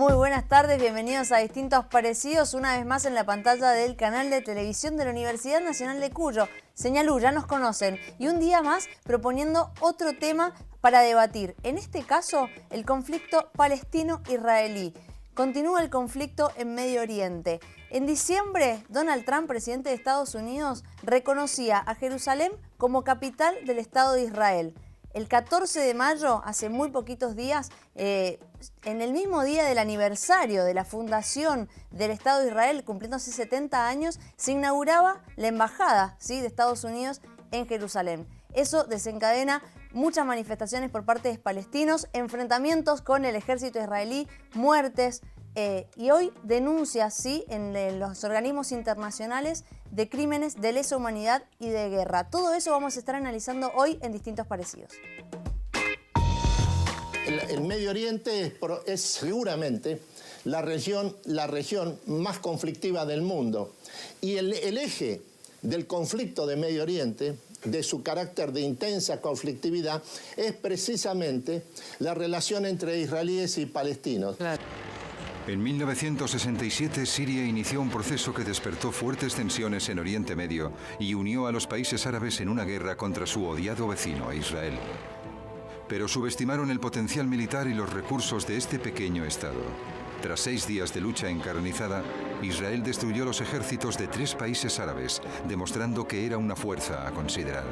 Muy buenas tardes, bienvenidos a Distintos Parecidos, una vez más en la pantalla del canal de televisión de la Universidad Nacional de Cuyo. Señalú, ya nos conocen, y un día más proponiendo otro tema para debatir. En este caso, el conflicto palestino-israelí. Continúa el conflicto en Medio Oriente. En diciembre, Donald Trump, presidente de Estados Unidos, reconocía a Jerusalén como capital del Estado de Israel. El 14 de mayo, hace muy poquitos días, en el mismo día del aniversario de la fundación del Estado de Israel, cumpliéndose 70 años, se inauguraba la embajada, ¿sí?, de Estados Unidos en Jerusalén. Eso desencadena muchas manifestaciones por parte de palestinos, enfrentamientos con el ejército israelí, muertes, y hoy denuncias, ¿sí?, en los organismos internacionales de crímenes de lesa humanidad y de guerra. Todo eso vamos a estar analizando hoy en Distintos Parecidos. El Medio Oriente es seguramente la región más conflictiva del mundo. Y el eje del conflicto de Medio Oriente, de su carácter de intensa conflictividad, es precisamente la relación entre israelíes y palestinos. Claro. En 1967, Siria inició un proceso que despertó fuertes tensiones en Oriente Medio y unió a los países árabes en una guerra contra su odiado vecino, Israel. Pero subestimaron el potencial militar y los recursos de este pequeño estado. Tras 6 días de lucha encarnizada, Israel destruyó los ejércitos de 3 países árabes, demostrando que era una fuerza a considerar.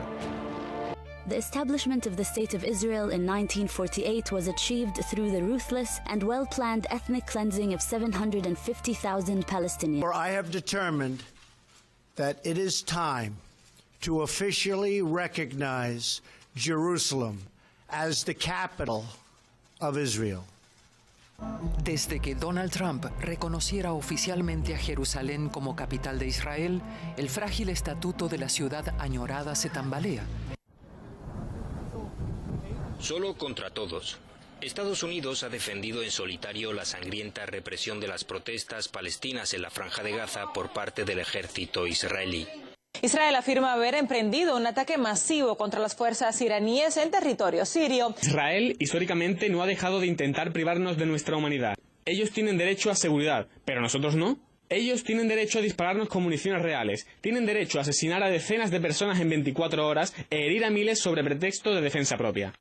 The establishment of the State of Israel in 1948 was achieved through the ruthless and well-planned ethnic cleansing of 750,000 Palestinians. For I have determined that it is time to officially recognize Jerusalem as the capital of Israel. Desde que Donald Trump reconociera oficialmente a Jerusalén como capital de Israel, el frágil estatuto de la ciudad añorada se tambalea. Solo contra todos. Estados Unidos ha defendido en solitario la sangrienta represión de las protestas palestinas en la Franja de Gaza por parte del ejército israelí. Israel afirma haber emprendido un ataque masivo contra las fuerzas iraníes en territorio sirio. Israel históricamente no ha dejado de intentar privarnos de nuestra humanidad. Ellos tienen derecho a seguridad, pero nosotros no. Ellos tienen derecho a dispararnos con municiones reales, tienen derecho a asesinar a decenas de personas en 24 horas e herir a miles sobre pretexto de defensa propia.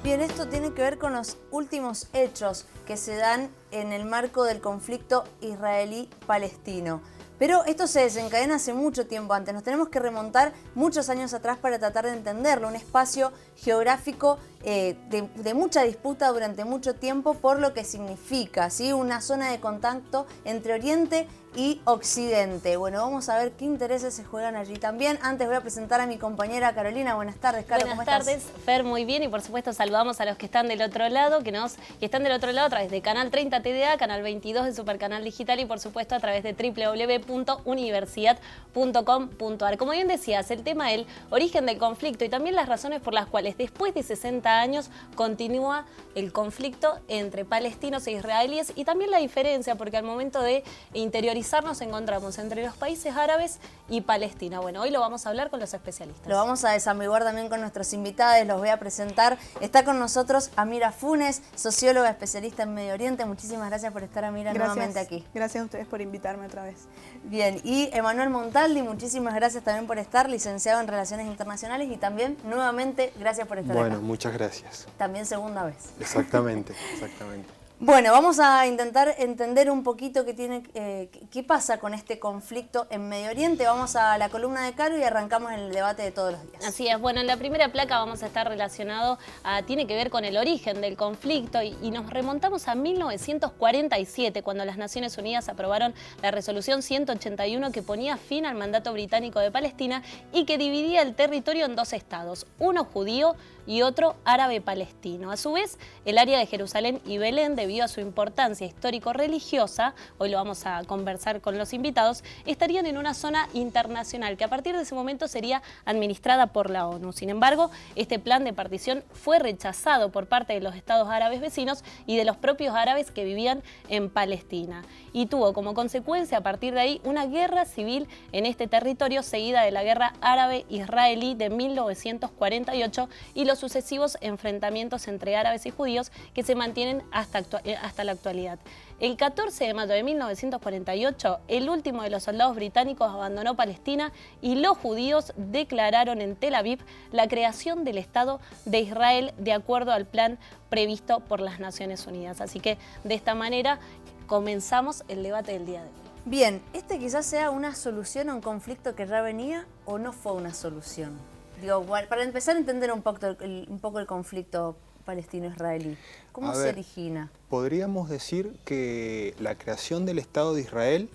Bien, esto tiene que ver con los últimos hechos que se dan en el marco del conflicto israelí-palestino. Pero esto se desencadena hace mucho tiempo antes. Nos tenemos que remontar muchos años atrás para tratar de entenderlo. Un espacio geográfico de mucha disputa durante mucho tiempo por lo que significa, ¿sí?, una zona de contacto entre Oriente y Occidente. Bueno, vamos a ver qué intereses se juegan allí también. Antes voy a presentar a mi compañera Carolina. Buenas tardes, Caro, ¿cómo estás? Buenas tardes, Fer, muy bien. Y por supuesto saludamos a los que están del otro lado, que están del otro lado a través de Canal 30 TDA, Canal 22 de Supercanal Digital y por supuesto a través de www.universidad.com.ar. Como bien decías, el tema del origen del conflicto y también las razones por las cuales después de 60 años continúa el conflicto entre palestinos e israelíes y también la diferencia, porque al momento de interiorizarnos encontramos entre los países árabes y Palestina. Bueno, hoy lo vamos a hablar con los especialistas. Lo vamos a desambiguar también con nuestros invitados, los voy a presentar. Está con nosotros Amira Funes, socióloga especialista en Medio Oriente. Muchísimas gracias por estar, Amira, nuevamente aquí. Gracias a ustedes por invitarme otra vez. Bien, y Emanuel Montaldi, muchísimas gracias también por estar, licenciado en Relaciones Internacionales, y también, nuevamente, gracias por estar acá. Bueno, muchas gracias. También segunda vez. Exactamente, exactamente. Bueno, vamos a intentar entender un poquito qué pasa con este conflicto en Medio Oriente. Vamos a la columna de Caro y arrancamos el debate de todos los días. Así es, bueno, en la primera placa vamos a estar relacionado tiene que ver con el origen del conflicto y nos remontamos a 1947, cuando las Naciones Unidas aprobaron la resolución 181 que ponía fin al mandato británico de Palestina y que dividía el territorio en 2 estados, uno judío y otro árabe palestino. A su vez, el área de Jerusalén y Belén debido a su importancia histórico-religiosa, hoy lo vamos a conversar con los invitados, estarían en una zona internacional que a partir de ese momento sería administrada por la ONU. Sin embargo, este plan de partición fue rechazado por parte de los estados árabes vecinos y de los propios árabes que vivían en Palestina. Y tuvo como consecuencia a partir de ahí una guerra civil en este territorio seguida de la guerra árabe-israelí de 1948 y los sucesivos enfrentamientos entre árabes y judíos que se mantienen hasta la actualidad. El 14 de mayo de 1948, el último de los soldados británicos abandonó Palestina y los judíos declararon en Tel Aviv la creación del Estado de Israel de acuerdo al plan previsto por las Naciones Unidas. Así que de esta manera comenzamos el debate del día de hoy. Bien, ¿este quizás sea una solución a un conflicto que ya venía o no fue una solución? Digo, para empezar a entender un poco el conflicto palestino-israelí, ¿cómo se origina? Podríamos decir que la creación del Estado de Israel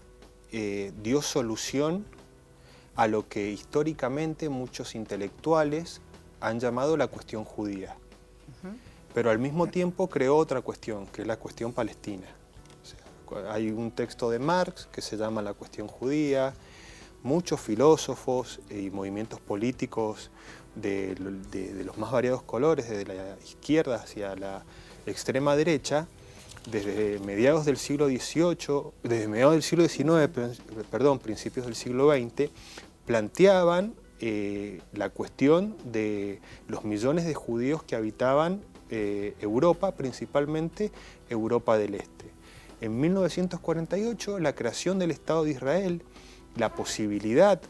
dio solución a lo que históricamente muchos intelectuales han llamado la cuestión judía. Pero al mismo tiempo creó otra cuestión, que es la cuestión palestina. O sea, hay un texto de Marx que se llama La cuestión judía, muchos filósofos y movimientos políticos de los más variados colores, desde la izquierda hacia la extrema derecha, desde mediados del siglo XIX, principios del siglo XX, planteaban la cuestión de los millones de judíos que habitaban Europa, principalmente Europa del Este. En 1948, la creación del Estado de Israel, la posibilidad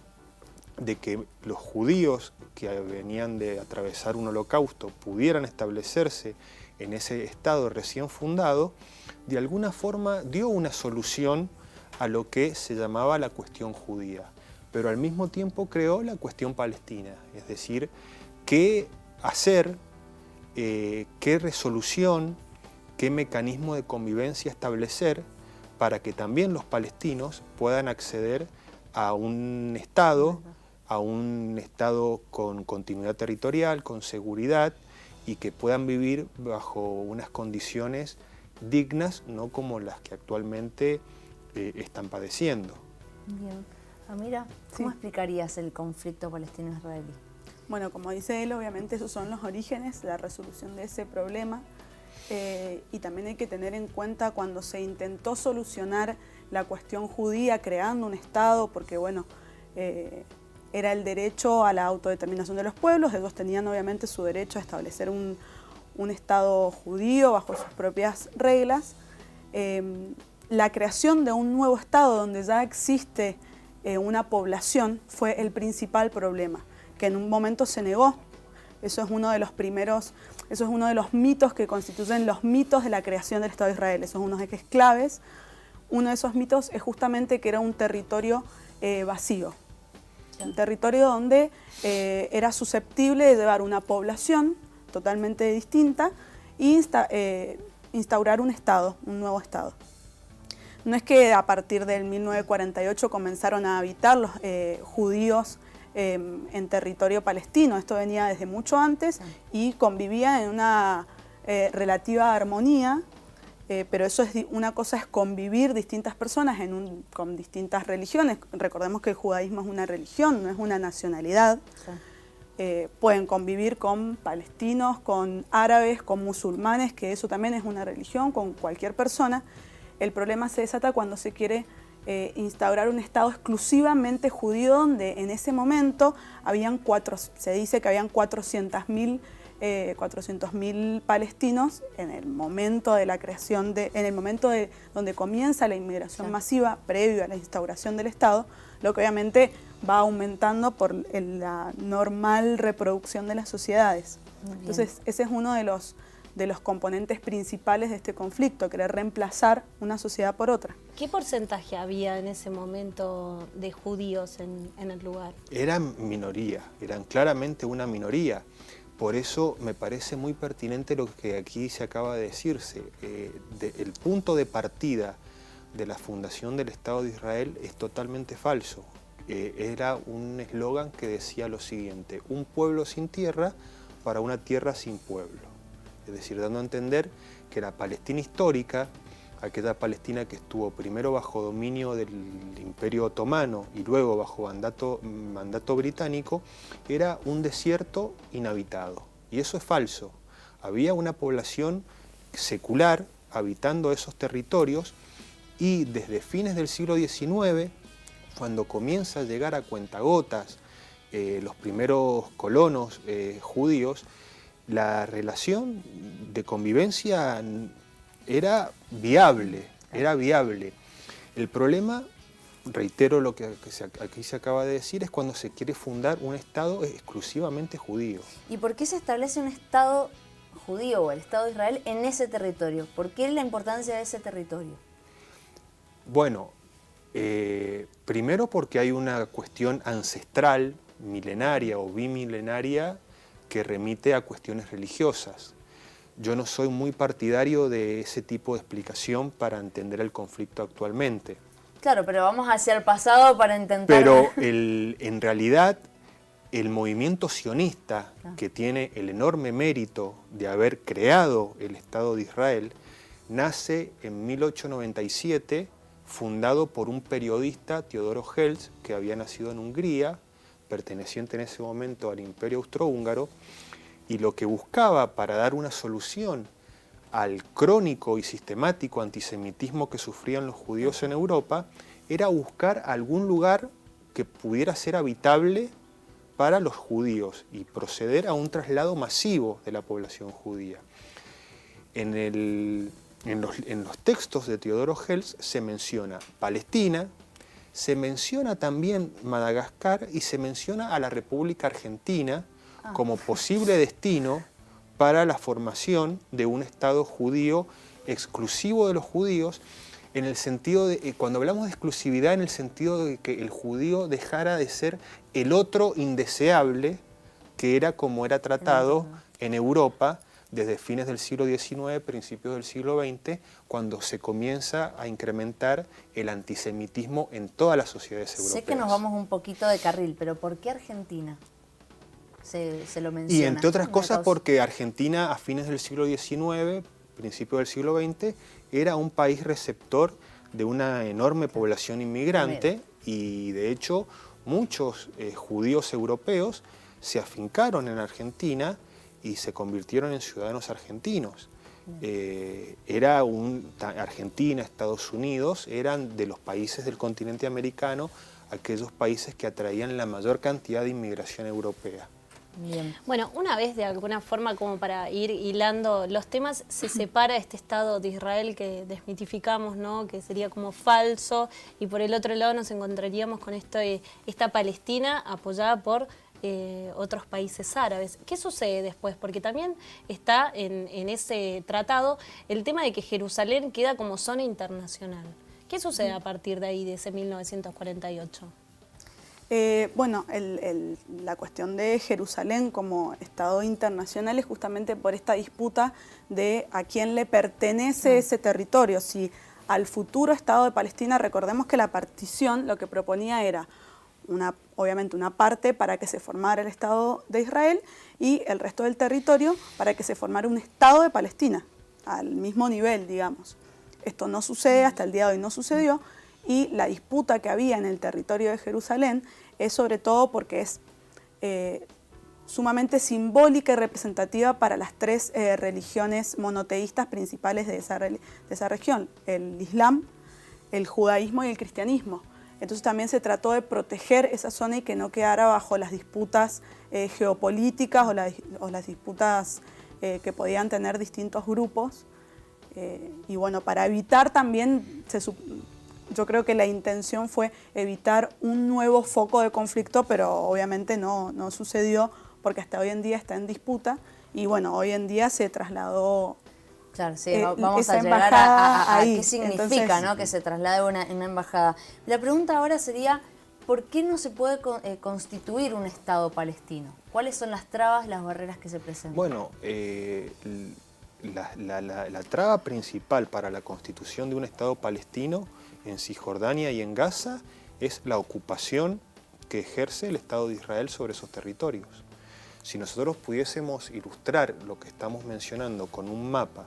de que los judíos que venían de atravesar un holocausto pudieran establecerse en ese Estado recién fundado, de alguna forma dio una solución a lo que se llamaba la cuestión judía, pero al mismo tiempo creó la cuestión palestina, es decir, qué hacer, qué resolución, qué mecanismo de convivencia establecer para que también los palestinos puedan acceder a un Estado con continuidad territorial, con seguridad y que puedan vivir bajo unas condiciones dignas, no como las que actualmente están padeciendo. Bien. Amira, ¿cómo explicarías el conflicto palestino-israelí? Bueno, como dice él, obviamente esos son los orígenes, la resolución de ese problema. Y también hay que tener en cuenta cuando se intentó solucionar la cuestión judía creando un Estado, porque bueno, era el derecho a la autodeterminación de los pueblos, ellos tenían obviamente su derecho a establecer un Estado judío bajo sus propias reglas. La creación de un nuevo Estado donde ya existe una población fue el principal problema, que en un momento se negó. Eso es uno de los primeros, eso es uno de los mitos que constituyen los mitos de la creación del Estado de Israel. Esos son unos ejes claves. Uno de esos mitos es justamente que era un territorio vacío. Un territorio donde era susceptible de llevar una población totalmente distinta e instaurar un Estado, un nuevo Estado. No es que a partir del 1948 comenzaron a habitar los judíos en territorio palestino. Esto venía desde mucho antes y convivía en una relativa armonía, pero eso es una cosa es convivir distintas personas con distintas religiones. Recordemos que el judaísmo es una religión, no es una nacionalidad. Pueden convivir con palestinos, con árabes, con musulmanes, que eso también es una religión, con cualquier persona. El problema se desata cuando se quiere instaurar un Estado exclusivamente judío, donde en ese momento se dice que habían 400.000 palestinos en el momento de la creación, donde comienza la inmigración masiva previo a la instauración del Estado, lo que obviamente va aumentando por la normal reproducción de las sociedades. Entonces ese es uno de los componentes principales de este conflicto, querer reemplazar una sociedad por otra. ¿Qué porcentaje había en ese momento de judíos en el lugar? Eran minoría, eran claramente una minoría. Por eso me parece muy pertinente lo que aquí se acaba de decirse. El punto de partida de la fundación del Estado de Israel es totalmente falso. Era un eslogan que decía lo siguiente: un pueblo sin tierra para una tierra sin pueblo. es decir, dando a entender que la Palestina histórica, aquella Palestina que estuvo primero bajo dominio del Imperio Otomano y luego bajo mandato británico, era un desierto inhabitado. Y eso es falso. Había una población secular habitando esos territorios y desde fines del siglo XIX, cuando comienza a llegar a cuentagotas los primeros colonos judíos, la relación de convivencia era viable. El problema, reitero lo que aquí se acaba de decir, es cuando se quiere fundar un Estado exclusivamente judío. ¿Y por qué se establece un Estado judío o el Estado de Israel en ese territorio? ¿Por qué la importancia de ese territorio? Bueno, primero porque hay una cuestión ancestral, milenaria o bimilenaria, que remite a cuestiones religiosas. Yo no soy muy partidario de ese tipo de explicación para entender el conflicto actualmente. Claro, pero vamos hacia el pasado para intentar... Pero en realidad el movimiento sionista, que tiene el enorme mérito de haber creado el Estado de Israel, nace en 1897, fundado por un periodista, Teodoro Herzl, que había nacido en Hungría, perteneciente en ese momento al Imperio Austrohúngaro, y lo que buscaba para dar una solución al crónico y sistemático antisemitismo que sufrían los judíos en Europa era buscar algún lugar que pudiera ser habitable para los judíos y proceder a un traslado masivo de la población judía. En los textos de Teodoro Herzl se menciona Palestina, se menciona también Madagascar y se menciona a la República Argentina como posible destino para la formación de un Estado judío exclusivo de los judíos, en el sentido de, cuando hablamos de exclusividad, en el sentido de que el judío dejara de ser el otro indeseable, que era como era tratado en Europa desde fines del siglo XIX, principios del siglo XX, cuando se comienza a incrementar el antisemitismo en todas las sociedades europeas. Sé que nos vamos un poquito de carril, pero ¿por qué Argentina? Se lo menciona. Y entre otras cosas porque Argentina a fines del siglo XIX, principios del siglo XX, era un país receptor de una enorme población inmigrante y de hecho muchos judíos europeos se afincaron en Argentina y se convirtieron en ciudadanos argentinos. Argentina, Estados Unidos, eran de los países del continente americano aquellos países que atraían la mayor cantidad de inmigración europea. Bien. Bueno, una vez de alguna forma, como para ir hilando los temas, se separa este Estado de Israel que desmitificamos, ¿no? Que sería como falso, y por el otro lado nos encontraríamos con esta Palestina apoyada por otros países árabes. ¿Qué sucede después? Porque también está en ese tratado el tema de que Jerusalén queda como zona internacional. ¿Qué sucede a partir de ahí, de ese 1948? Bueno, la cuestión de Jerusalén como Estado internacional es justamente por esta disputa de a quién le pertenece ese territorio. Si al futuro Estado de Palestina, recordemos que la partición lo que proponía era obviamente una parte para que se formara el Estado de Israel y el resto del territorio para que se formara un Estado de Palestina, al mismo nivel, digamos. Esto no sucede, hasta el día de hoy no sucedió, y la disputa que había en el territorio de Jerusalén es sobre todo porque es sumamente simbólica y representativa para las tres religiones monoteístas principales de esa región, el Islam, el judaísmo y el cristianismo. Entonces también se trató de proteger esa zona y que no quedara bajo las disputas geopolíticas o las disputas que podían tener distintos grupos. Y bueno, para evitar también, yo creo que la intención fue evitar un nuevo foco de conflicto, pero obviamente no sucedió porque hasta hoy en día está en disputa y bueno, hoy en día se trasladó. Claro, sí, vamos a llegar a qué significa. Entonces, ¿no? Que se traslade una embajada. La pregunta ahora sería, ¿por qué no se puede constituir un Estado palestino? ¿Cuáles son las trabas, las barreras que se presentan? Bueno, la traba principal para la constitución de un Estado palestino en Cisjordania y en Gaza es la ocupación que ejerce el Estado de Israel sobre esos territorios. Si nosotros pudiésemos ilustrar lo que estamos mencionando con un mapa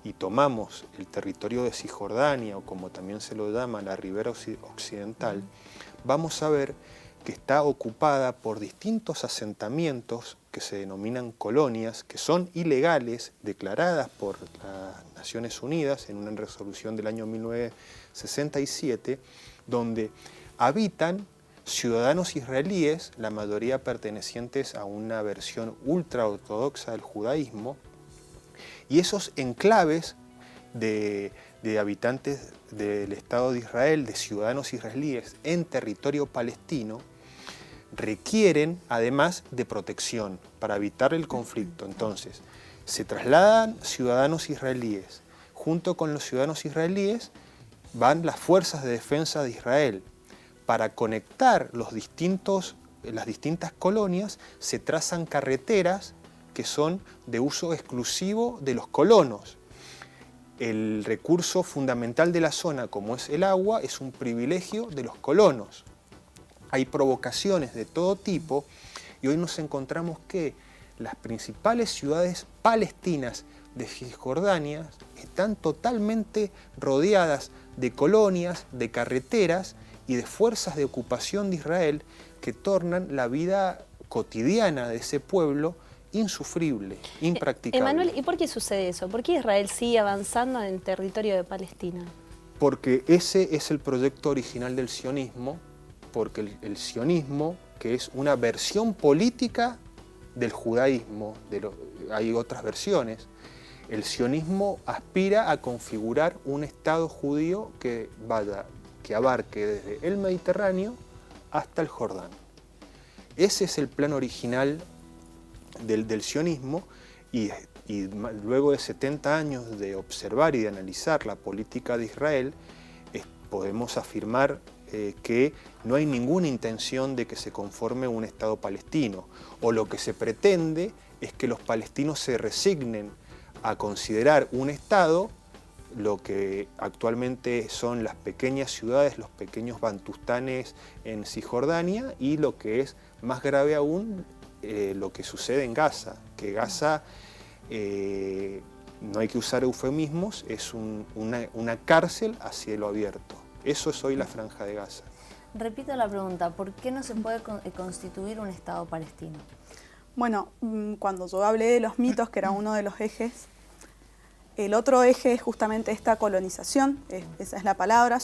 y tomamos el territorio de Cisjordania, o como también se lo llama la ribera occidental, vamos a ver que está ocupada por distintos asentamientos que se denominan colonias, que son ilegales, declaradas por las Naciones Unidas en una resolución del año 1967, donde habitan ciudadanos israelíes, la mayoría pertenecientes a una versión ultraortodoxa del judaísmo, y esos enclaves de habitantes del Estado de Israel, de ciudadanos israelíes en territorio palestino, requieren además de protección para evitar el conflicto. Entonces, se trasladan ciudadanos israelíes. Junto con los ciudadanos israelíes van las fuerzas de defensa de Israel. Para conectar las distintas colonias se trazan carreteras que son de uso exclusivo de los colonos. El recurso fundamental de la zona, como es el agua, es un privilegio de los colonos. Hay provocaciones de todo tipo y hoy nos encontramos que las principales ciudades palestinas de Cisjordania están totalmente rodeadas de colonias, de carreteras y de fuerzas de ocupación de Israel que tornan la vida cotidiana de ese pueblo insufrible, impracticable. Emanuel, ¿y por qué sucede eso? ¿Por qué Israel sigue avanzando en el territorio de Palestina? Porque ese es el proyecto original del sionismo, porque el sionismo, que es una versión política del judaísmo, hay otras versiones, el sionismo aspira a configurar un Estado judío que abarque desde el Mediterráneo hasta el Jordán. Ese es el plan original del sionismo y luego de 70 años de observar y de analizar la política de Israel, podemos afirmar que no hay ninguna intención de que se conforme un Estado palestino, o lo que se pretende es que los palestinos se resignen a considerar un Estado lo que actualmente son las pequeñas ciudades, los pequeños bantustanes en Cisjordania, y lo que es más grave aún, lo que sucede en Gaza, que Gaza, no hay que usar eufemismos, es una cárcel a cielo abierto. Eso es hoy la Franja de Gaza. Repito la pregunta, ¿por qué no se puede constituir un Estado palestino? Bueno, cuando yo hablé de los mitos, que era uno de los ejes, el otro eje es justamente esta colonización, esa es la palabra,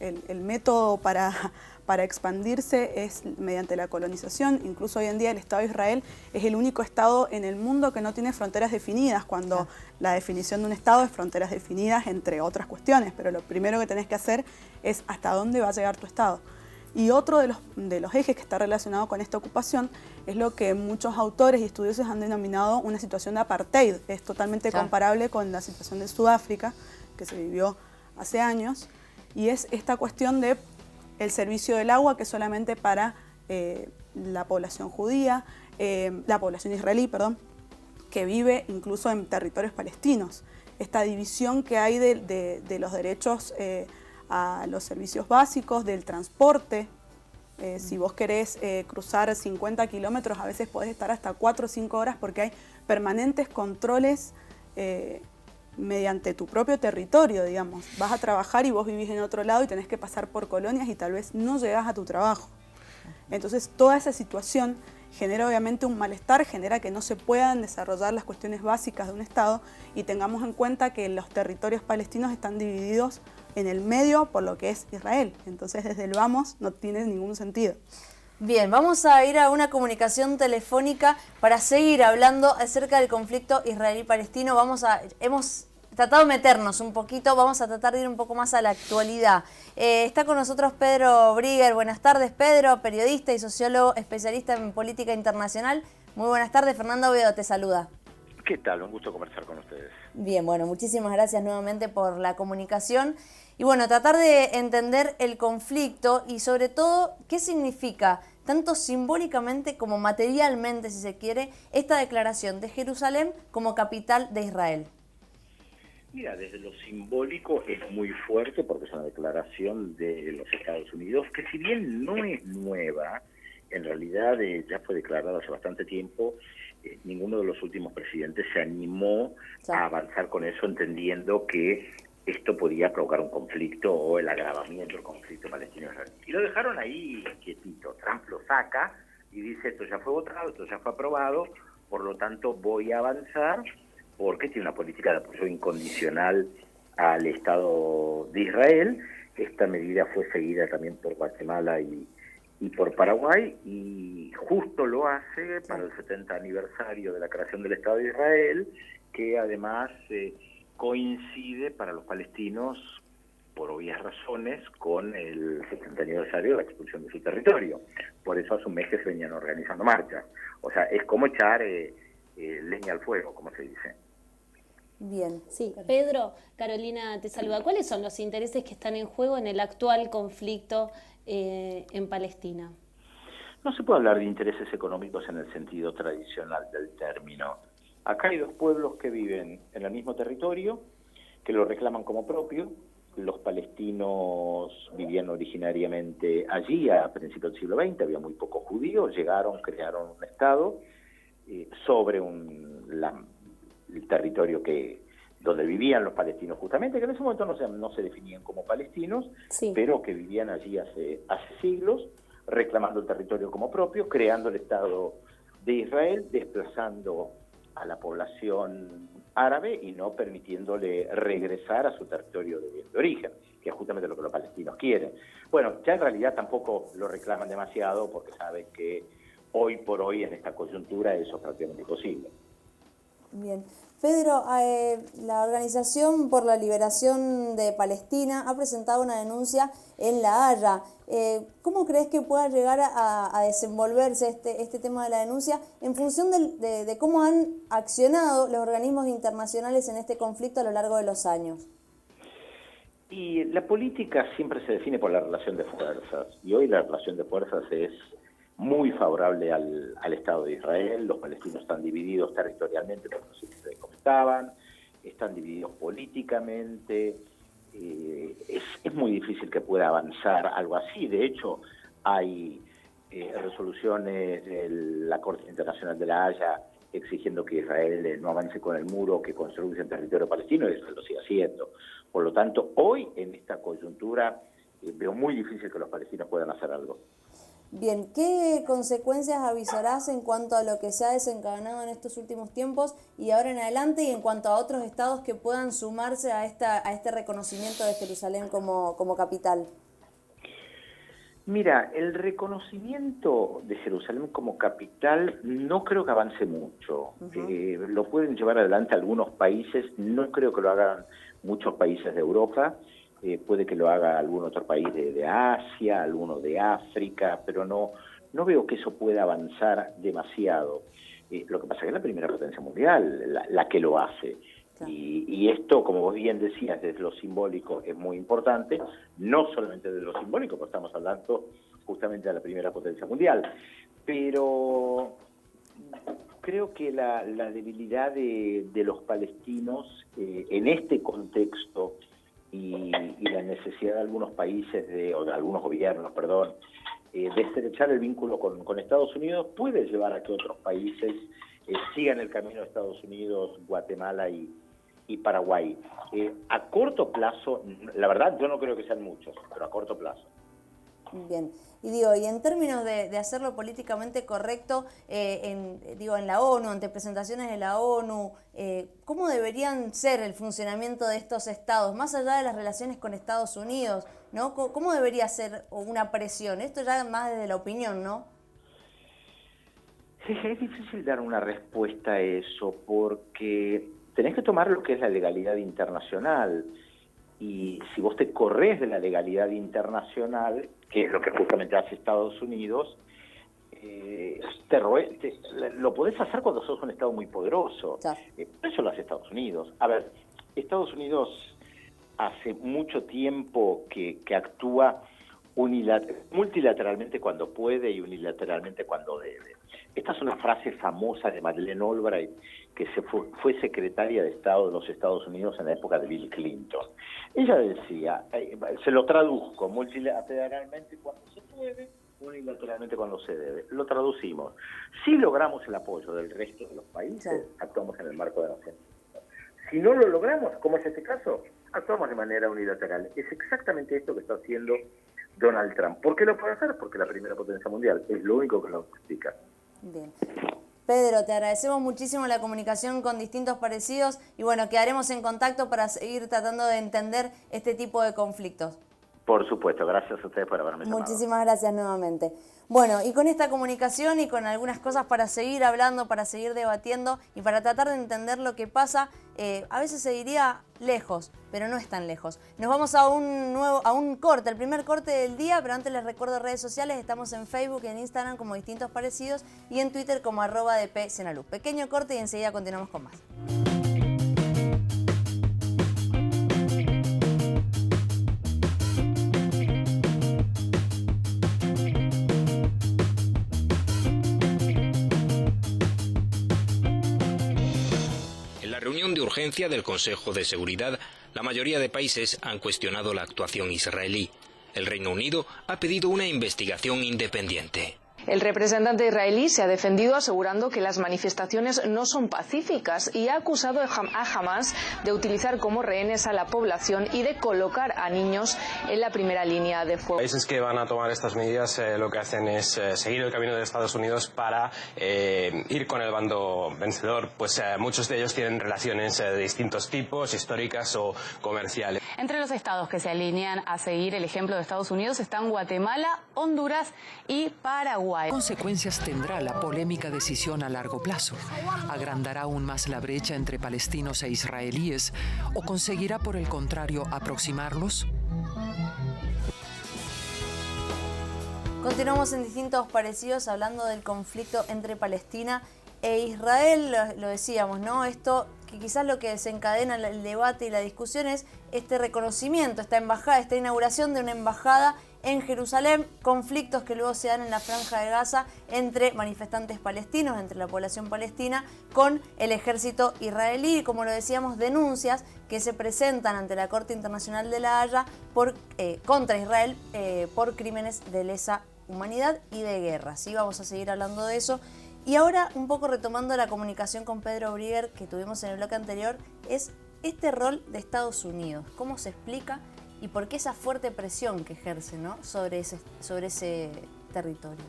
el método para expandirse es mediante la colonización. Incluso hoy en día el Estado de Israel es el único Estado en el mundo que no tiene fronteras definidas, cuando la definición de un Estado es fronteras definidas entre otras cuestiones, pero lo primero que tenés que hacer es hasta dónde va a llegar tu Estado. Y otro de los ejes que está relacionado con esta ocupación es lo que muchos autores y estudiosos han denominado una situación de apartheid. Es totalmente comparable con la situación de Sudáfrica, que se vivió hace años, y es esta cuestión de el servicio del agua, que es solamente para la población judía, la población israelí, perdón, que vive incluso en territorios palestinos. Esta división que hay de los derechos a los servicios básicos, del transporte. Si vos querés cruzar 50 kilómetros, a veces podés estar hasta 4 o 5 horas porque hay permanentes controles mediante tu propio territorio, digamos. Vas a trabajar y vos vivís en otro lado y tenés que pasar por colonias y tal vez no llegás a tu trabajo. Entonces, toda esa situación genera obviamente un malestar, genera que no se puedan desarrollar las cuestiones básicas de un Estado, y tengamos en cuenta que los territorios palestinos están divididos en el medio por lo que es Israel. Entonces, desde el vamos no tiene ningún sentido. Bien, vamos a ir a una comunicación telefónica para seguir hablando acerca del conflicto israelí-palestino. Hemos tratado de meternos un poquito, vamos a tratar de ir un poco más a la actualidad. Está con nosotros Pedro Brigger. Buenas tardes, Pedro, periodista y sociólogo especialista en política internacional. Muy buenas tardes, Fernando Oviedo te saluda. ¿Qué tal? Un gusto conversar con ustedes. Bien, bueno, muchísimas gracias nuevamente por la comunicación. Y bueno, tratar de entender el conflicto y sobre todo qué significa, tanto simbólicamente como materialmente, si se quiere, esta declaración de Jerusalén como capital de Israel. Mira, desde lo simbólico es muy fuerte porque es una declaración de los Estados Unidos que, si bien no es nueva, en realidad ya fue declarado hace bastante tiempo. Ninguno de los últimos presidentes se animó a avanzar con eso, entendiendo que esto podía provocar un conflicto o el agravamiento del conflicto palestino-israelí. Y lo dejaron ahí quietito. Trump lo saca y dice, esto ya fue votado, esto ya fue aprobado, por lo tanto voy a avanzar, porque tiene una política de apoyo incondicional al Estado de Israel. Esta medida fue seguida también por Guatemala y por Paraguay, y justo lo hace para el 70 aniversario de la creación del Estado de Israel, que además coincide para los palestinos, por obvias razones, con el 70 aniversario de la expulsión de su territorio. Por eso hace un mes que se venían organizando marchas. O sea, es como echar leña al fuego, como se dice. Bien, sí. Pedro, Carolina te saluda. ¿Cuáles son los intereses que están en juego en el actual conflicto en Palestina? No se puede hablar de intereses económicos en el sentido tradicional del término. Acá hay dos pueblos que viven en el mismo territorio, que lo reclaman como propio. Los palestinos vivían originariamente allí a principios del siglo XX, había muy pocos judíos, llegaron, crearon un Estado sobre el territorio donde vivían los palestinos justamente, que en ese momento no se definían como palestinos, pero que vivían allí hace siglos, reclamando el territorio como propio, creando el Estado de Israel, desplazando a la población árabe y no permitiéndole regresar a su territorio de origen, que es justamente lo que los palestinos quieren. Bueno, ya en realidad tampoco lo reclaman demasiado porque saben que hoy por hoy en esta coyuntura eso es prácticamente imposible. Bien. Pedro, la Organización por la Liberación de Palestina ha presentado una denuncia en La Haya. ¿Cómo crees que pueda llegar a desenvolverse este tema de la denuncia en función de cómo han accionado los organismos internacionales en este conflicto a lo largo de los años? Y la política siempre se define por la relación de fuerzas, y hoy la relación de fuerzas es muy favorable al Estado de Israel. Los palestinos están divididos territorialmente, como ustedes comentaban, están divididos políticamente. Es muy difícil que pueda avanzar algo así. De hecho, hay resoluciones de la Corte Internacional de La Haya exigiendo que Israel no avance con el muro que construye en territorio palestino, y Israel lo sigue haciendo. Por lo tanto, hoy en esta coyuntura veo muy difícil que los palestinos puedan hacer algo. Bien, ¿qué consecuencias avisarás en cuanto a lo que se ha desencadenado en estos últimos tiempos y ahora en adelante, y en cuanto a otros estados que puedan sumarse a este reconocimiento de Jerusalén como capital? Mira, el reconocimiento de Jerusalén como capital no creo que avance mucho. Lo pueden llevar adelante algunos países, no creo que lo hagan muchos países de Europa. Puede que lo haga algún otro país de Asia, alguno de África, pero no veo que eso pueda avanzar demasiado. Lo que pasa es que es la primera potencia mundial la que lo hace. Claro. Y esto, como vos bien decías, desde lo simbólico es muy importante, no solamente desde lo simbólico, porque estamos hablando justamente de la primera potencia mundial, pero creo que la debilidad de los palestinos en este contexto y la necesidad de algunos países, o de algunos gobiernos, de estrechar el vínculo con Estados Unidos puede llevar a que otros países sigan el camino de Estados Unidos, Guatemala y Paraguay. A corto plazo, la verdad yo no creo que sean muchos, pero a corto plazo. Bien, y en términos de hacerlo políticamente correcto, en la ONU, ante presentaciones de la ONU, ¿cómo deberían ser el funcionamiento de estos estados, más allá de las relaciones con Estados Unidos, ¿no? ¿Cómo debería ser una presión? Esto ya más desde la opinión, ¿no? Es difícil dar una respuesta a eso, porque tenés que tomar lo que es la legalidad internacional. Y si vos te corres de la legalidad internacional, que es lo que justamente hace Estados Unidos, lo podés hacer cuando sos un Estado muy poderoso. Eso lo hace Estados Unidos. A ver, Estados Unidos hace mucho tiempo que actúa multilateralmente cuando puede y unilateralmente cuando debe. Esta es una frase famosa de Madeleine Albright, que fue secretaria de Estado de los Estados Unidos en la época de Bill Clinton. Ella decía, se lo traduzco, multilateralmente cuando se puede, unilateralmente cuando se debe. Lo traducimos. Si logramos el apoyo del resto de los países, actuamos en el marco de la Naciones Unidas. Si no lo logramos, como es este caso, actuamos de manera unilateral. Es exactamente esto que está haciendo Donald Trump. ¿Por qué lo puede hacer? Porque la primera potencia mundial. Es lo único que lo explica. Bien. Pedro, te agradecemos muchísimo la comunicación con Distintos Parecidos y bueno, quedaremos en contacto para seguir tratando de entender este tipo de conflictos. Por supuesto, gracias a ustedes por haberme llamado. Muchísimas gracias nuevamente. Bueno, y con esta comunicación y con algunas cosas para seguir hablando, para seguir debatiendo y para tratar de entender lo que pasa, a veces se diría lejos, pero no es tan lejos. Nos vamos a un corte, el primer corte del día, pero antes les recuerdo redes sociales, estamos en Facebook y en Instagram como Distintos Parecidos y en Twitter como @dpsenaluz. Pequeño corte y enseguida continuamos con más. De urgencia del Consejo de Seguridad, la mayoría de países han cuestionado la actuación israelí. El Reino Unido ha pedido una investigación independiente. El representante israelí se ha defendido asegurando que las manifestaciones no son pacíficas y ha acusado a Hamas de utilizar como rehenes a la población y de colocar a niños en la primera línea de fuego. Países que van a tomar estas medidas lo que hacen es seguir el camino de Estados Unidos para ir con el bando vencedor, pues muchos de ellos tienen relaciones de distintos tipos, históricas o comerciales. Entre los estados que se alinean a seguir el ejemplo de Estados Unidos están Guatemala, Honduras y Paraguay. ¿Qué consecuencias tendrá la polémica decisión a largo plazo? ¿Agrandará aún más la brecha entre palestinos e israelíes o conseguirá, por el contrario, aproximarlos? Continuamos en Distintos Parecidos hablando del conflicto entre Palestina e Israel. Lo decíamos, ¿no? Esto que quizás lo que desencadena el debate y la discusión es este reconocimiento, esta embajada, esta inauguración de una embajada en Jerusalén, conflictos que luego se dan en la Franja de Gaza entre manifestantes palestinos, entre la población palestina, con el ejército israelí, como lo decíamos, denuncias que se presentan ante la Corte Internacional de la Haya contra Israel por crímenes de lesa humanidad y de guerra. ¿Sí? Vamos a seguir hablando de eso. Y ahora, un poco retomando la comunicación con Pedro Brigger que tuvimos en el bloque anterior, es este rol de Estados Unidos. ¿Cómo se explica? ¿Y por qué esa fuerte presión que ejerce, ¿no? sobre ese territorio?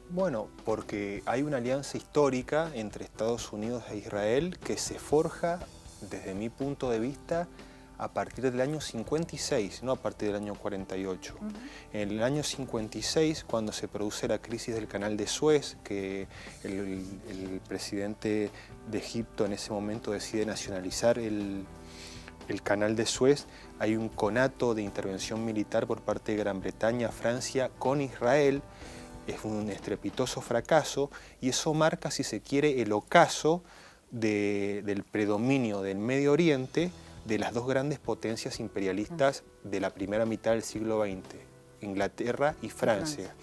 Bueno, porque hay una alianza histórica entre Estados Unidos e Israel que se forja, desde mi punto de vista, a partir del año 56, no a partir del año 48. En el año 56, cuando se produce la crisis del Canal de Suez, que el presidente de Egipto en ese momento decide nacionalizar el Canal de Suez, hay un conato de intervención militar por parte de Gran Bretaña, Francia, con Israel. Es un estrepitoso fracaso y eso marca, si se quiere, el ocaso del predominio del Medio Oriente de las dos grandes potencias imperialistas de la primera mitad del siglo XX, Inglaterra y Francia.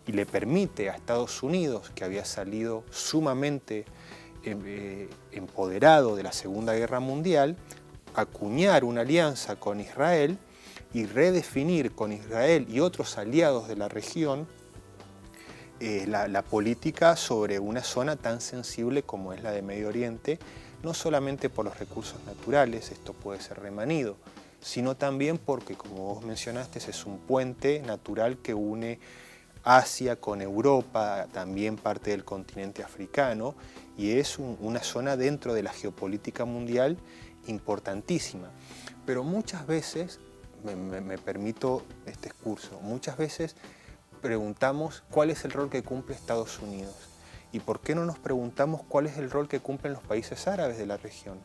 Y le permite a Estados Unidos, que había salido sumamente empoderado de la Segunda Guerra Mundial, acuñar una alianza con Israel y redefinir con Israel y otros aliados de la región la política sobre una zona tan sensible como es la de Medio Oriente, no solamente por los recursos naturales, esto puede ser remanido, sino también porque, como vos mencionaste, es un puente natural que une Asia con Europa, también parte del continente africano, y es una zona dentro de la geopolítica mundial importantísima. Pero muchas veces, me permito este excurso, muchas veces preguntamos cuál es el rol que cumple Estados Unidos. ¿Y por qué no nos preguntamos cuál es el rol que cumplen los países árabes de la región?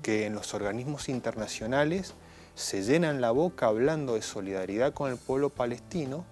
Que en los organismos internacionales se llenan la boca hablando de solidaridad con el pueblo palestino,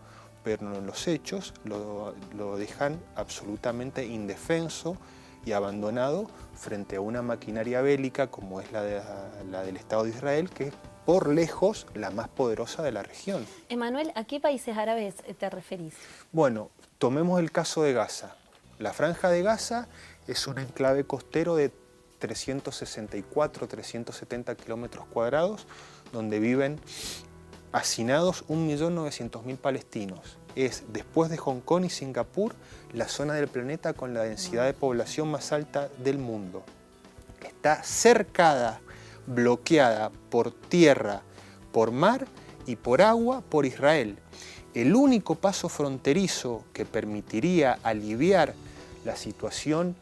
pero en los hechos lo dejan absolutamente indefenso y abandonado frente a una maquinaria bélica como es la del Estado de Israel, que por lejos la más poderosa de la región. Emanuel, ¿a qué países árabes te referís? Bueno, tomemos el caso de Gaza. La Franja de Gaza es un enclave costero de 364, 370 kilómetros cuadrados, donde viven hacinados 1.900.000 palestinos. Es, después de Hong Kong y Singapur, la zona del planeta con la densidad de población más alta del mundo. Está cercada, bloqueada por tierra, por mar y por agua por Israel. El único paso fronterizo que permitiría aliviar la situación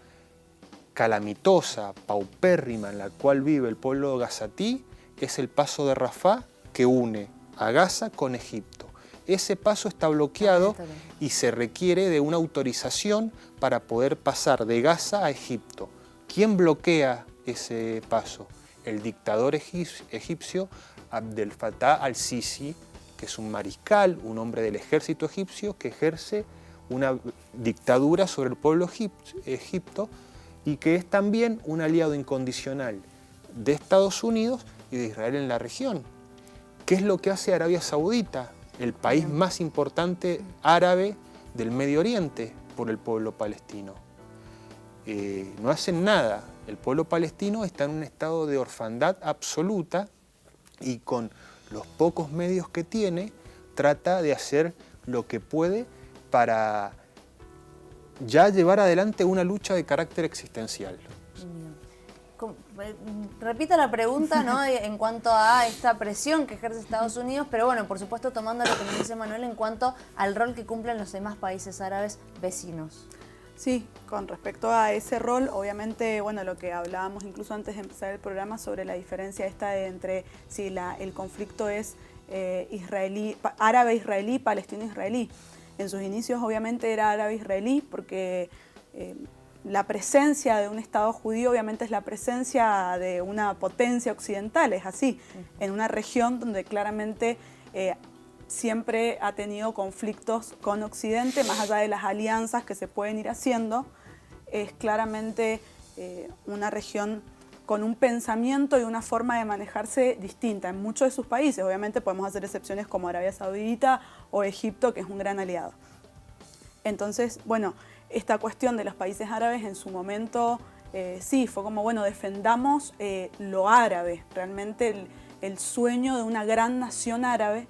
calamitosa, paupérrima en la cual vive el pueblo gazatí es el paso de Rafah, que une a Gaza con Egipto. Ese paso está bloqueado y se requiere de una autorización para poder pasar de Gaza a Egipto. ¿Quién bloquea ese paso? El dictador egipcio Abdel Fattah al-Sisi, que es un mariscal, un hombre del ejército egipcio que ejerce una dictadura sobre el pueblo egipto y que es también un aliado incondicional de Estados Unidos y de Israel en la región. ¿Qué es lo que hace Arabia Saudita, el país más importante árabe del Medio Oriente por el pueblo palestino? No hacen nada. El pueblo palestino está en un estado de orfandad absoluta y con los pocos medios que tiene trata de hacer lo que puede para ya llevar adelante una lucha de carácter existencial. Repito la pregunta, ¿no?, en cuanto a esta presión que ejerce Estados Unidos, pero bueno, por supuesto tomando lo que nos dice Manuel en cuanto al rol que cumplen los demás países árabes vecinos. Sí, con respecto a ese rol, obviamente, bueno, lo que hablábamos incluso antes de empezar el programa sobre la diferencia esta entre si el conflicto es árabe-israelí, palestino-israelí. En sus inicios obviamente era árabe-israelí porque la presencia de un Estado judío obviamente es la presencia de una potencia occidental, es así, en una región donde claramente siempre ha tenido conflictos con Occidente, más allá de las alianzas que se pueden ir haciendo, es claramente una región con un pensamiento y una forma de manejarse distinta en muchos de sus países. Obviamente podemos hacer excepciones como Arabia Saudita o Egipto, que es un gran aliado. Entonces, bueno, esta cuestión de los países árabes en su momento, sí, fue como, bueno, defendamos lo árabe, realmente el sueño de una gran nación árabe.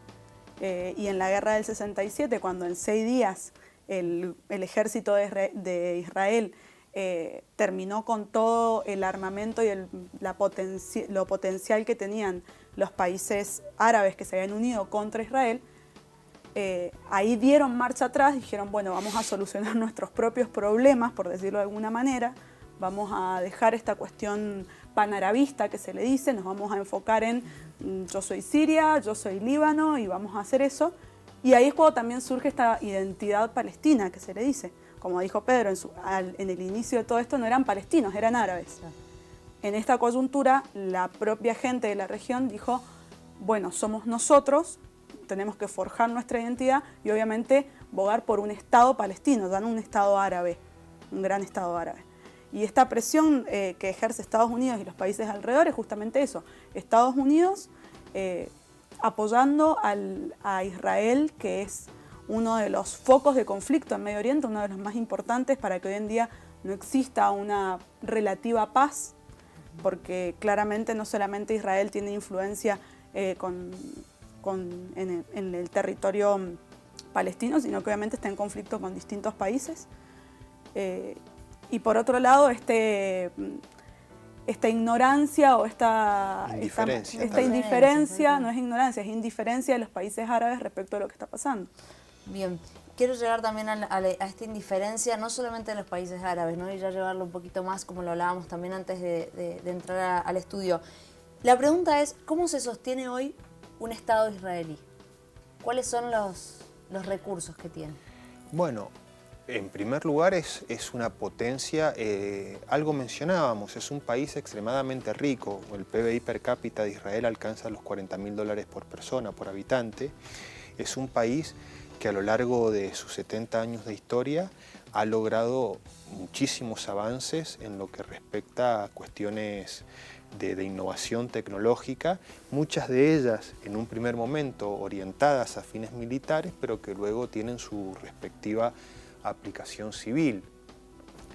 Y en la guerra del 67, cuando en 6 días el ejército de Israel terminó con todo el armamento y lo potencial que tenían los países árabes que se habían unido contra Israel, ahí dieron marcha atrás, dijeron, bueno, vamos a solucionar nuestros propios problemas, por decirlo de alguna manera, vamos a dejar esta cuestión panarabista que se le dice, nos vamos a enfocar en yo soy Siria, yo soy Líbano y vamos a hacer eso. Y ahí es cuando también surge esta identidad palestina que se le dice. Como dijo Pedro, en el inicio de todo esto no eran palestinos, eran árabes. En esta coyuntura, la propia gente de la región dijo, bueno, somos nosotros, tenemos que forjar nuestra identidad y obviamente bogar por un Estado palestino, dan un Estado árabe, un gran Estado árabe. Y esta presión que ejerce Estados Unidos y los países alrededor es justamente eso. Estados Unidos apoyando a Israel, que es uno de los focos de conflicto en Medio Oriente, uno de los más importantes para que hoy en día no exista una relativa paz, porque claramente no solamente Israel tiene influencia en el territorio palestino, sino que obviamente está en conflicto con distintos países. Y por otro lado, esta ignorancia o esta indiferencia, no es ignorancia, es indiferencia de los países árabes respecto a lo que está pasando. Bien, quiero llegar también a esta indiferencia, no solamente de los países árabes, ¿no? Y ya llevarlo un poquito más, como lo hablábamos también antes de entrar al estudio. La pregunta es, ¿cómo se sostiene hoy un Estado israelí? ¿Cuáles son los recursos que tiene? Bueno, en primer lugar es una potencia, algo mencionábamos, es un país extremadamente rico. El PBI per cápita de Israel alcanza los $40.000 por persona, por habitante. Es un país que a lo largo de sus 70 años de historia ha logrado muchísimos avances en lo que respecta a cuestiones de innovación tecnológica, muchas de ellas en un primer momento orientadas a fines militares, pero que luego tienen su respectiva aplicación civil.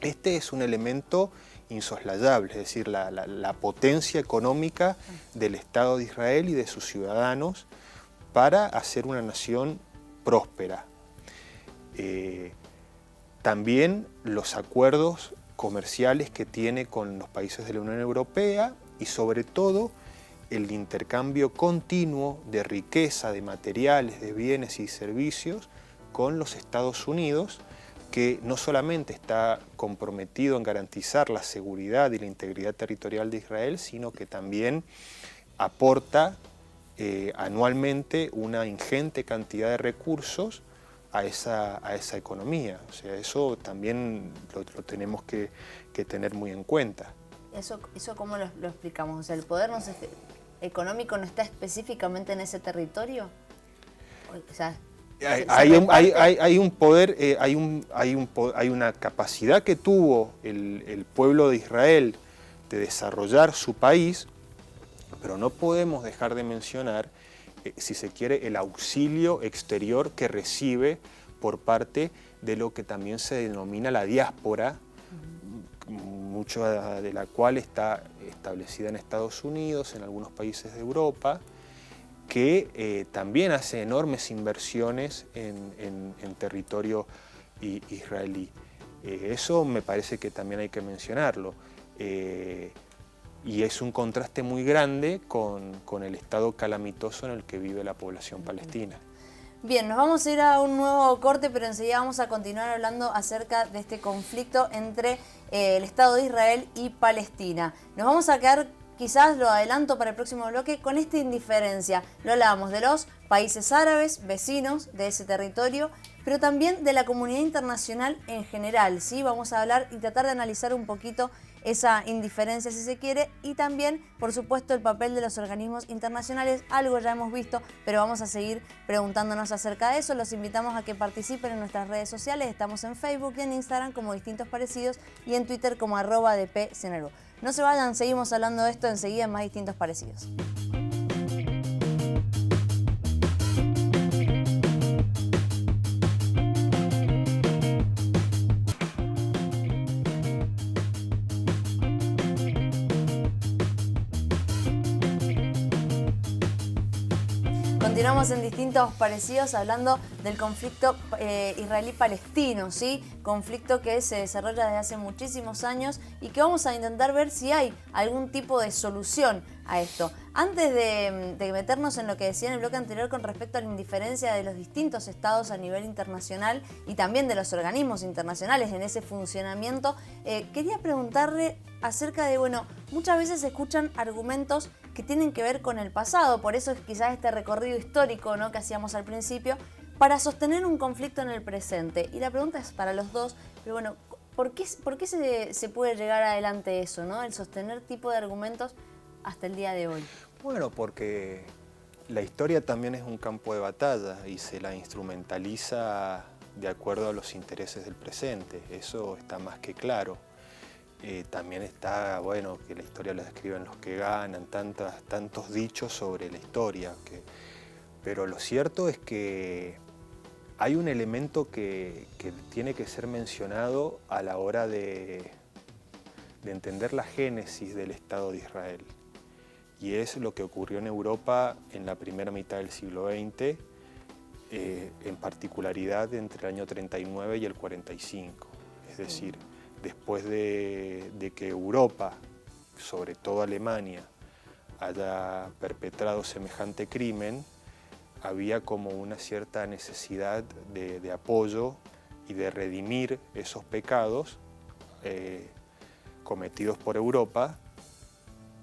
Este es un elemento insoslayable, es decir, la potencia económica del Estado de Israel y de sus ciudadanos para hacer una nación próspera. También los acuerdos comerciales que tiene con los países de la Unión Europea y sobre todo el intercambio continuo de riqueza, de materiales, de bienes y servicios con los Estados Unidos, que no solamente está comprometido en garantizar la seguridad y la integridad territorial de Israel, sino que también aporta anualmente una ingente cantidad de recursos a esa economía. O sea, eso también lo tenemos que tener muy en cuenta. ¿Eso cómo lo explicamos? O sea, ¿el poder económico no está específicamente en ese territorio? O sea, hay un poder, hay una capacidad que tuvo el pueblo de Israel de desarrollar su país, pero no podemos dejar de mencionar, si se quiere, el auxilio exterior que recibe por parte de lo que también se denomina la diáspora, mucho de la cual está establecida en Estados Unidos, en algunos países de Europa, que también hace enormes inversiones en territorio israelí. Eso me parece que también hay que mencionarlo. Y es un contraste muy grande con el estado calamitoso en el que vive la población palestina. Bien, nos vamos a ir a un nuevo corte, pero enseguida vamos a continuar hablando acerca de este conflicto entre el Estado de Israel y Palestina. Nos vamos a quedar, quizás lo adelanto para el próximo bloque, con esta indiferencia. Lo hablábamos de los países árabes, vecinos de ese territorio, pero también de la comunidad internacional en general, ¿sí? Vamos a hablar y tratar de analizar un poquito esa indiferencia, si se quiere, y también, por supuesto, el papel de los organismos internacionales. Algo ya hemos visto, pero vamos a seguir preguntándonos acerca de eso. Los invitamos a que participen en nuestras redes sociales. Estamos en Facebook y en Instagram como Distintos Parecidos y en Twitter como @dpcnru. No se vayan, seguimos hablando de esto enseguida en Más Distintos Parecidos. Continuamos en Distintos Parecidos hablando del conflicto israelí-palestino, ¿sí? Conflicto que se desarrolla desde hace muchísimos años y que vamos a intentar ver si hay algún tipo de solución a esto. Antes de meternos en lo que decía en el bloque anterior con respecto a la indiferencia de los distintos estados a nivel internacional y también de los organismos internacionales en ese funcionamiento, quería preguntarle acerca de, bueno, muchas veces se escuchan argumentos que tienen que ver con el pasado, por eso es quizás este recorrido histórico, ¿no?, que hacíamos al principio, para sostener un conflicto en el presente. Y la pregunta es para los dos, pero bueno, ¿por qué se puede llegar adelante eso, ¿no?, el sostener tipo de argumentos hasta el día de hoy? Bueno, porque la historia también es un campo de batalla y se la instrumentaliza de acuerdo a los intereses del presente, eso está más que claro. También está, bueno, que la historia la escriben los que ganan, tantos dichos sobre la historia, pero lo cierto es que hay un elemento que tiene que ser mencionado a la hora de entender la génesis del Estado de Israel, y es lo que ocurrió en Europa en la primera mitad del siglo XX, en particularidad entre el año 39 y el 45, es decir, después de que Europa, sobre todo Alemania, haya perpetrado semejante crimen, había como una cierta necesidad de apoyo y de redimir esos pecados cometidos por Europa,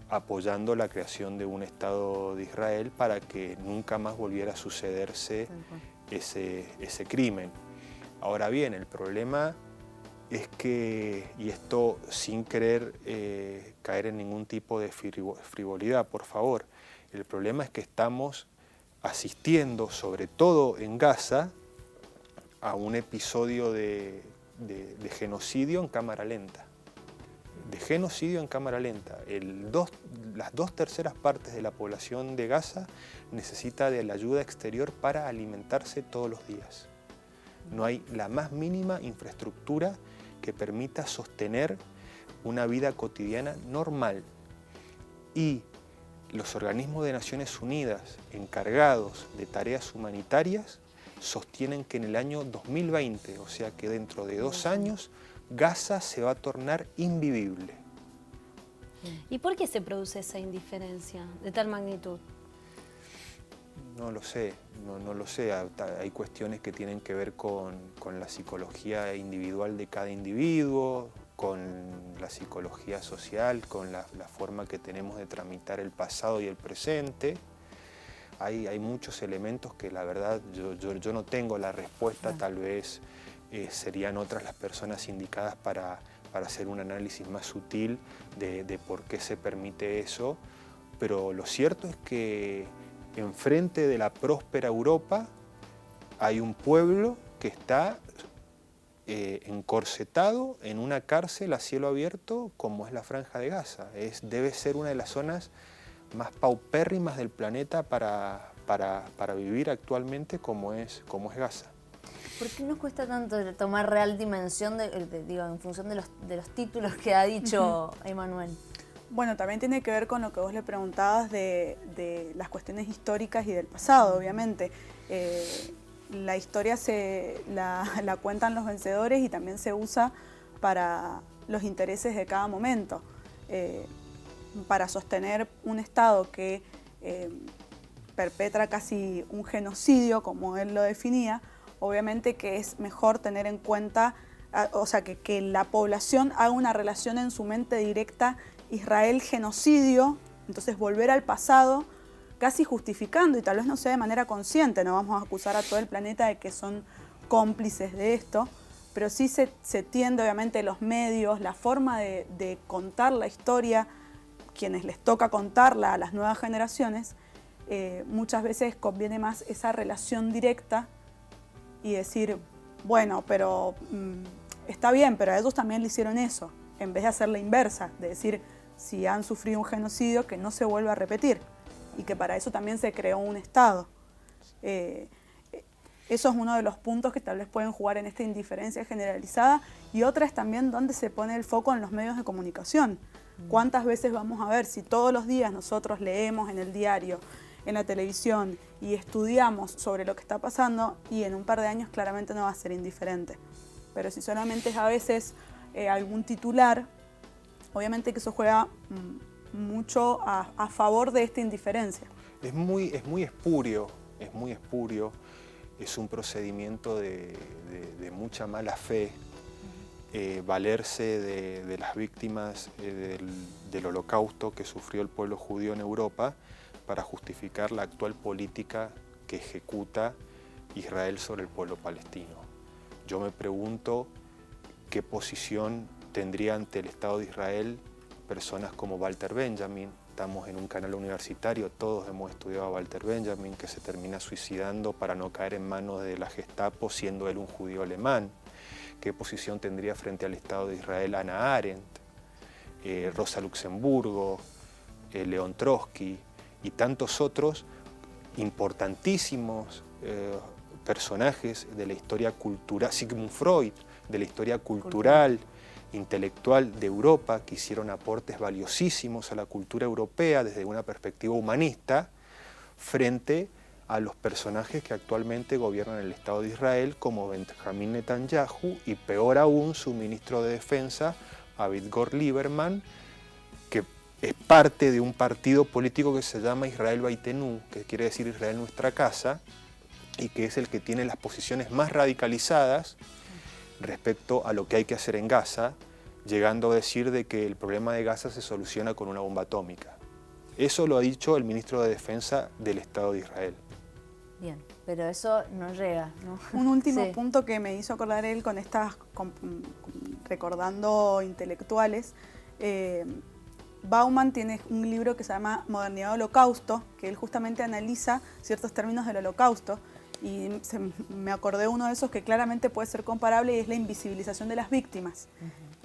apoyando la creación de un Estado de Israel para que nunca más volviera a sucederse ese crimen. Ahora bien, el problema es que, y esto sin querer caer en ningún tipo de frivolidad, por favor, el problema es que estamos asistiendo, sobre todo en Gaza, a un episodio de genocidio en cámara lenta, genocidio en cámara lenta. Las 2/3 partes de la población de Gaza necesita de la ayuda exterior para alimentarse todos los días. No hay la más mínima infraestructura que permita sostener una vida cotidiana normal. Y los organismos de Naciones Unidas encargados de tareas humanitarias sostienen que en el año 2020, o sea que dentro de 2 años, Gaza se va a tornar invivible. ¿Y por qué se produce esa indiferencia de tal magnitud? No lo sé, no lo sé. Hay cuestiones que tienen que ver con la psicología individual de cada individuo, con la psicología social, con la forma que tenemos de tramitar el pasado y el presente. Hay muchos elementos que la verdad yo no tengo la respuesta, tal vez serían otras las personas indicadas para hacer un análisis más sutil de por qué se permite eso, pero lo cierto es que enfrente de la próspera Europa hay un pueblo que está encorsetado en una cárcel a cielo abierto como es la Franja de Gaza. Debe ser una de las zonas más paupérrimas del planeta para vivir actualmente como es Gaza. ¿Por qué nos cuesta tanto tomar real dimensión en función de los títulos que ha dicho Emanuel? Bueno, también tiene que ver con lo que vos le preguntabas de las cuestiones históricas y del pasado, obviamente. La historia la cuentan los vencedores y también se usa para los intereses de cada momento. Para sostener un Estado que perpetra casi un genocidio, como él lo definía, obviamente que es mejor tener en cuenta, o sea, que la población haga una relación en su mente directa Israel-genocidio, entonces volver al pasado, casi justificando, y tal vez no sea de manera consciente, no vamos a acusar a todo el planeta de que son cómplices de esto, pero sí se tiende, obviamente, los medios, la forma de contar la historia, quienes les toca contarla a las nuevas generaciones, muchas veces conviene más esa relación directa y decir, bueno, pero está bien, pero a ellos también le hicieron eso, en vez de hacer la inversa, de decir, si han sufrido un genocidio, que no se vuelva a repetir, y que para eso también se creó un Estado. Eso es uno de los puntos que tal vez pueden jugar en esta indiferencia generalizada, y otra es también dónde se pone el foco en los medios de comunicación. ¿Cuántas veces vamos a ver si todos los días nosotros leemos en el diario, en la televisión y estudiamos sobre lo que está pasando, y en un par de años claramente no va a ser indiferente? Pero si solamente es a veces algún titular, obviamente que eso juega mucho a favor de esta indiferencia. Es muy espurio, es un procedimiento de mucha mala fe, valerse de las víctimas del holocausto que sufrió el pueblo judío en Europa para justificar la actual política que ejecuta Israel sobre el pueblo palestino. Yo me pregunto qué posición tendría ante el Estado de Israel personas como Walter Benjamin. Estamos en un canal universitario, todos hemos estudiado a Walter Benjamin, que se termina suicidando para no caer en manos de la Gestapo, siendo él un judío alemán. ¿Qué posición tendría frente al Estado de Israel Hannah Arendt, Rosa Luxemburgo, León Trotsky y tantos otros importantísimos personajes de la historia cultural, Sigmund Freud, de la historia cultural, intelectual de Europa, que hicieron aportes valiosísimos a la cultura europea desde una perspectiva humanista, frente a los personajes que actualmente gobiernan el Estado de Israel, como Benjamin Netanyahu, y peor aún su ministro de Defensa, Avigdor Lieberman, que es parte de un partido político que se llama Israel Beitenu, que quiere decir Israel nuestra casa, y que es el que tiene las posiciones más radicalizadas respecto a lo que hay que hacer en Gaza, llegando a decir de que el problema de Gaza se soluciona con una bomba atómica. Eso lo ha dicho el ministro de Defensa del Estado de Israel. Bien, pero eso no llega, ¿no? Un último punto que me hizo acordar él con estas, recordando intelectuales, Bauman tiene un libro que se llama Modernidad Holocausto, que él justamente analiza ciertos términos del Holocausto, y me acordé uno de esos que claramente puede ser comparable, y es la invisibilización de las víctimas.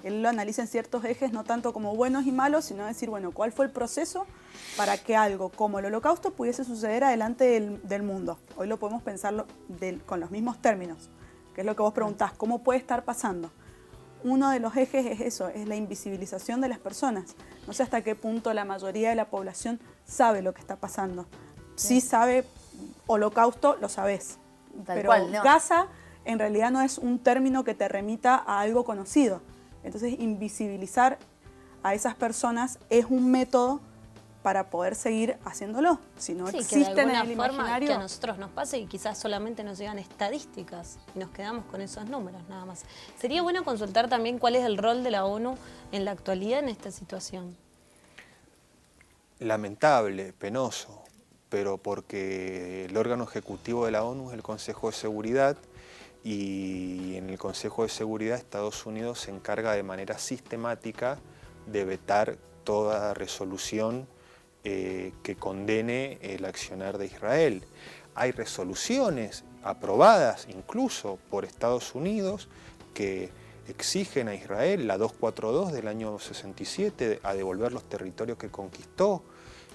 Él lo analiza en ciertos ejes, no tanto como buenos y malos, sino decir, bueno, ¿cuál fue el proceso para que algo como el Holocausto pudiese suceder adelante del mundo? Hoy lo podemos pensar con los mismos términos, que es lo que vos preguntás, ¿cómo puede estar pasando? Uno de los ejes es eso, es la invisibilización de las personas. No sé hasta qué punto la mayoría de la población sabe lo que está pasando. Sí sabe Holocausto, lo sabés. Pero cual, no. Gaza en realidad no es un término que te remita a algo conocido. Entonces, invisibilizar a esas personas es un método para poder seguir haciéndolo. Si no existen en el imaginario, que a nosotros nos pase y quizás solamente nos llegan estadísticas y nos quedamos con esos números nada más. Sería bueno consultar también cuál es el rol de la ONU en la actualidad en esta situación. Lamentable, penoso, pero porque el órgano ejecutivo de la ONU es el Consejo de Seguridad, y en el Consejo de Seguridad Estados Unidos se encarga de manera sistemática de vetar toda resolución que condene el accionar de Israel. Hay resoluciones aprobadas incluso por Estados Unidos que exigen a Israel, la 242 del año 67, a devolver los territorios que conquistó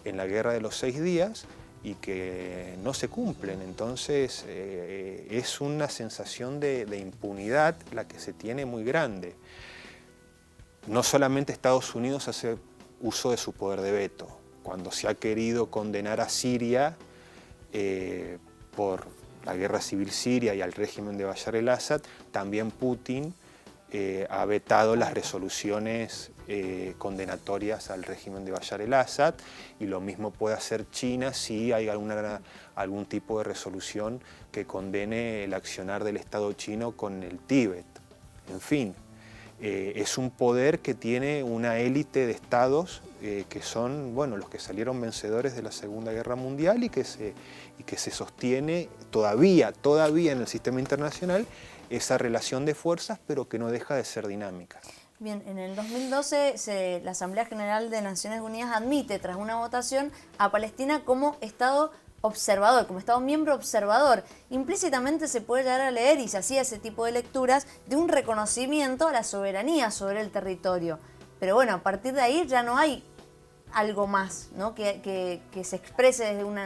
en la Guerra de los 6 días, y que no se cumplen. Entonces es una sensación de impunidad la que se tiene muy grande. No solamente Estados Unidos hace uso de su poder de veto. Cuando se ha querido condenar a Siria por la guerra civil siria y al régimen de Bashar el-Assad, también Putin ha vetado las resoluciones condenatorias al régimen de Bashar el-Assad, y lo mismo puede hacer China si hay algún tipo de resolución que condene el accionar del Estado chino con el Tíbet. En fin, es un poder que tiene una élite de estados que son, bueno, los que salieron vencedores de la Segunda Guerra Mundial y que se sostiene todavía en el sistema internacional esa relación de fuerzas, pero que no deja de ser dinámica. Bien, en el 2012 la Asamblea General de Naciones Unidas admite, tras una votación, a Palestina como Estado observador, como Estado miembro observador. Implícitamente se puede llegar a leer, y se hacía ese tipo de lecturas, de un reconocimiento a la soberanía sobre el territorio. Pero bueno, a partir de ahí ya no hay algo más, ¿no?, que se exprese desde un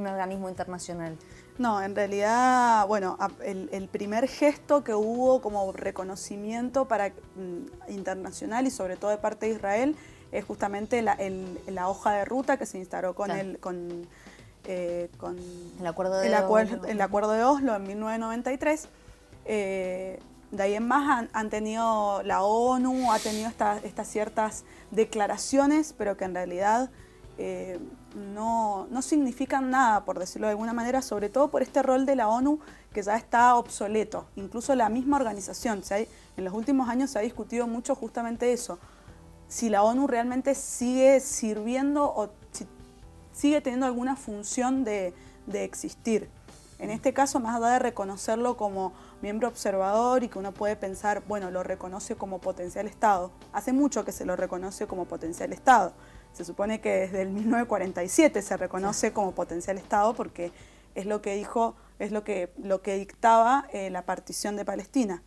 organismo internacional. No, en realidad, bueno, el primer gesto que hubo como reconocimiento internacional y sobre todo de parte de Israel es justamente la hoja de ruta que se instaló con el acuerdo de Oslo en 1993. De ahí en más han tenido, la ONU ha tenido estas ciertas declaraciones, pero que en realidad no significan nada, por decirlo de alguna manera, sobre todo por este rol de la ONU que ya está obsoleto. Incluso la misma organización, en los últimos años se ha discutido mucho justamente eso, si la ONU realmente sigue sirviendo o si sigue teniendo alguna función de existir. En este caso, más allá de reconocerlo como miembro observador y que uno puede pensar, bueno, lo reconoce como potencial Estado. Hace mucho que se lo reconoce como potencial Estado. Se supone que desde el 1947 se reconoce como potencial Estado porque es lo que dijo, es lo que dictaba la partición de Palestina.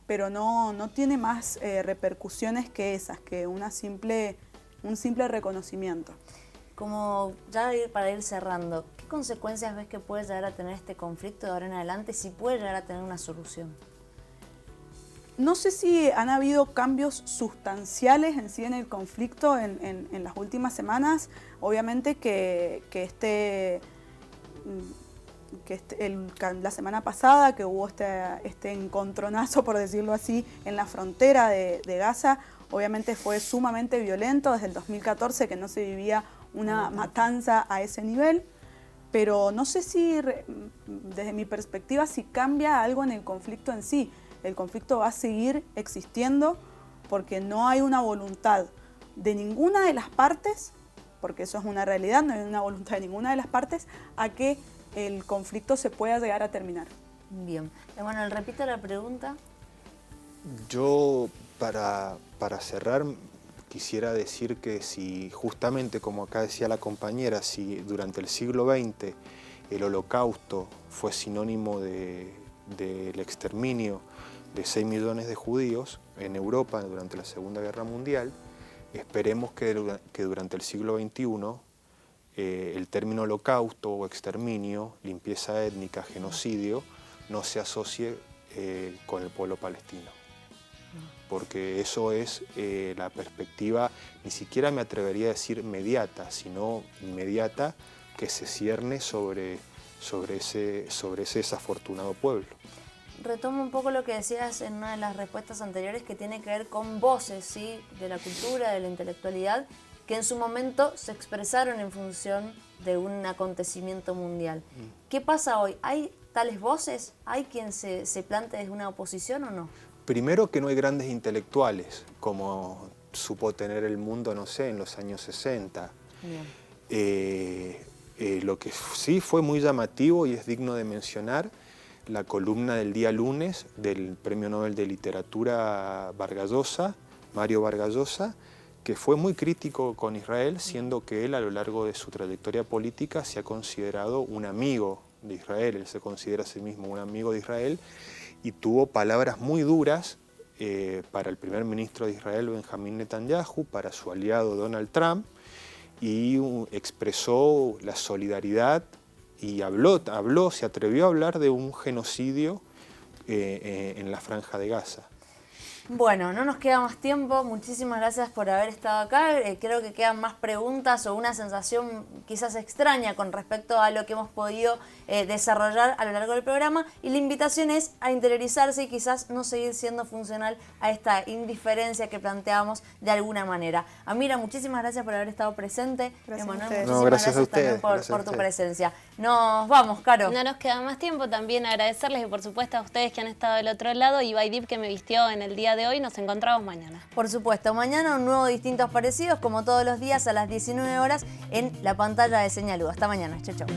Pero no tiene más repercusiones que esas, que un simple reconocimiento. Como ya para ir cerrando, ¿qué consecuencias ves que puede llegar a tener este conflicto de ahora en adelante, si puede llegar a tener una solución? No sé si han habido cambios sustanciales en sí en el conflicto en las últimas semanas. Obviamente la semana pasada que hubo este encontronazo, por decirlo así, en la frontera de Gaza, obviamente fue sumamente violento. Desde el 2014 que no se vivía una matanza a ese nivel, pero no sé si, desde mi perspectiva, si cambia algo en el conflicto en sí. El conflicto va a seguir existiendo porque no hay una voluntad de ninguna de las partes, porque eso es una realidad, no hay una voluntad de ninguna de las partes a que el conflicto se pueda llegar a terminar. Bien. Bueno, repito la pregunta. Yo, para cerrar, quisiera decir que si justamente, como acá decía la compañera, si durante el siglo XX el Holocausto fue sinónimo de del exterminio de 6 millones de judíos en Europa durante la Segunda Guerra Mundial, esperemos que durante el siglo XXI el término holocausto o exterminio, limpieza étnica, genocidio, no se asocie con el pueblo palestino. Porque eso es la perspectiva, ni siquiera me atrevería a decir mediata, sino inmediata, que se cierne sobre ese desafortunado pueblo. Retomo un poco lo que decías en una de las respuestas anteriores, que tiene que ver con voces, ¿sí?, de la cultura, de la intelectualidad, que en su momento se expresaron en función de un acontecimiento mundial. ¿Qué pasa hoy? ¿Hay tales voces? ¿Hay quien se plante desde una oposición o no? Primero, que no hay grandes intelectuales, como supo tener el mundo, no sé, en los años 60. Lo que sí fue muy llamativo y es digno de mencionar, la columna del día lunes del Premio Nobel de Literatura Mario Vargas Llosa, que fue muy crítico con Israel, siendo que él a lo largo de su trayectoria política se ha considerado un amigo de Israel, él se considera a sí mismo un amigo de Israel, y tuvo palabras muy duras para el primer ministro de Israel, Benjamín Netanyahu, para su aliado Donald Trump, y expresó la solidaridad y se atrevió a hablar de un genocidio en la Franja de Gaza. Bueno, no nos queda más tiempo. Muchísimas gracias por haber estado acá. Creo que quedan más preguntas o una sensación quizás extraña con respecto a lo que hemos podido desarrollar a lo largo del programa. Y la invitación es a interiorizarse y quizás no seguir siendo funcional a esta indiferencia que planteamos de alguna manera. Amira, muchísimas gracias por haber estado presente. Gracias Emanuel, a ustedes. muchísimas gracias a ustedes, también por tu presencia. Nos vamos, Caro. No nos queda más tiempo. También agradecerles y por supuesto a ustedes que han estado del otro lado y Baidip que me vistió en el día de hoy. Nos encontramos mañana. Por supuesto, mañana un nuevo Distintos Parecidos, como todos los días a las 19 horas en la pantalla de Señaludo. Hasta mañana. Chau, chau.